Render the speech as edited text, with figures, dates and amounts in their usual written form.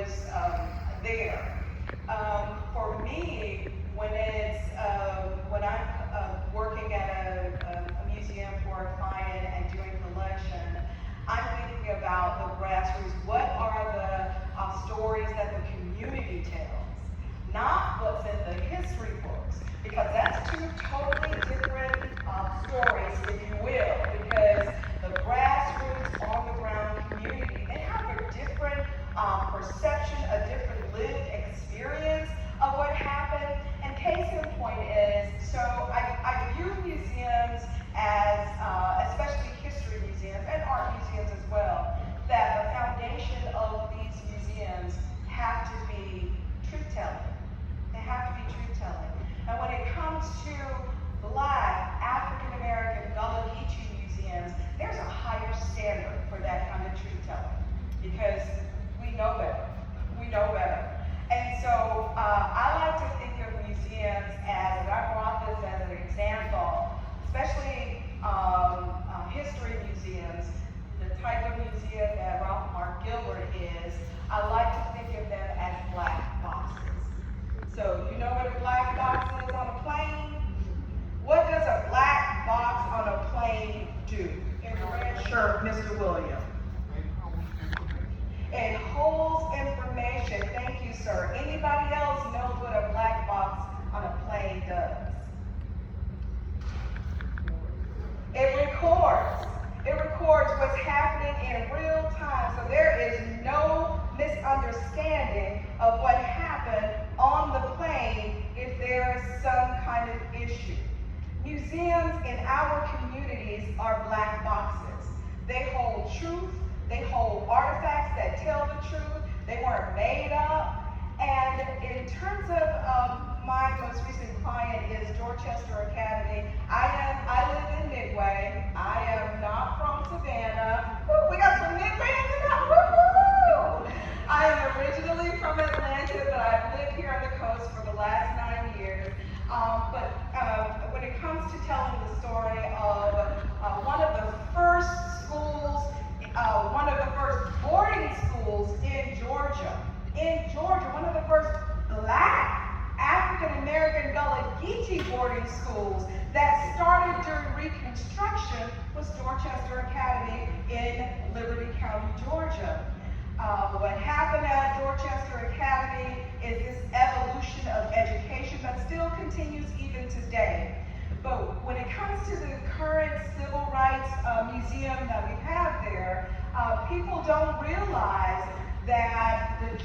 was there. For me, when I'm working at a museum for a client and doing collection, I'm thinking about the grassroots. What are the stories that the community tells? Not what's in the history books, because that's two totally different stories, if you will, because the grassroots, on the ground community, they have a different perception, a different lived experience of what happened. And case in point is, so I view museums as, especially history museums and art museums as well, that the foundation of these museums have to be truth-telling. They have to be truth-telling. And when it comes to Black, African-American, Gullah Geechee museums, there's a higher standard for that kind of truth-telling, because we know better. We know better. And so I like to think of museums as, and I brought this as an example, especially history museums, the type of museum that Ralph Mark Gilbert is. I like to think of them as black boxes. So you know what a black box is on a plane? What does a black box on a plane do? In the red shirt, Mr. Williams. It holds information. Thank you, sir. Anybody else knows what a black box on a plane does? It records. It records what's happening in real time. So there is no misunderstanding of what happened on the plane if there is some kind of issue. Museums in our communities are black boxes. They hold truth. They hold artifacts that tell the truth. They weren't made up. And in terms of my most recent client is Dorchester Academy. I live in Midway. I am not from Savannah. Woo, we got some Midwayans in that. Woo-hoo! I am originally from Atlanta, but I've lived here on the coast for the last 9 years. But when it comes to telling the story of one of the first schools, one of the first boarding schools in Georgia, one of the first Black African-American Gullah Geechee boarding schools that started during Reconstruction was Dorchester Academy in Liberty County, Georgia. What happened at Dorchester Academy is this evolution of education that still continues even today. But when it comes to the current civil rights museum that we have there, people don't realize that the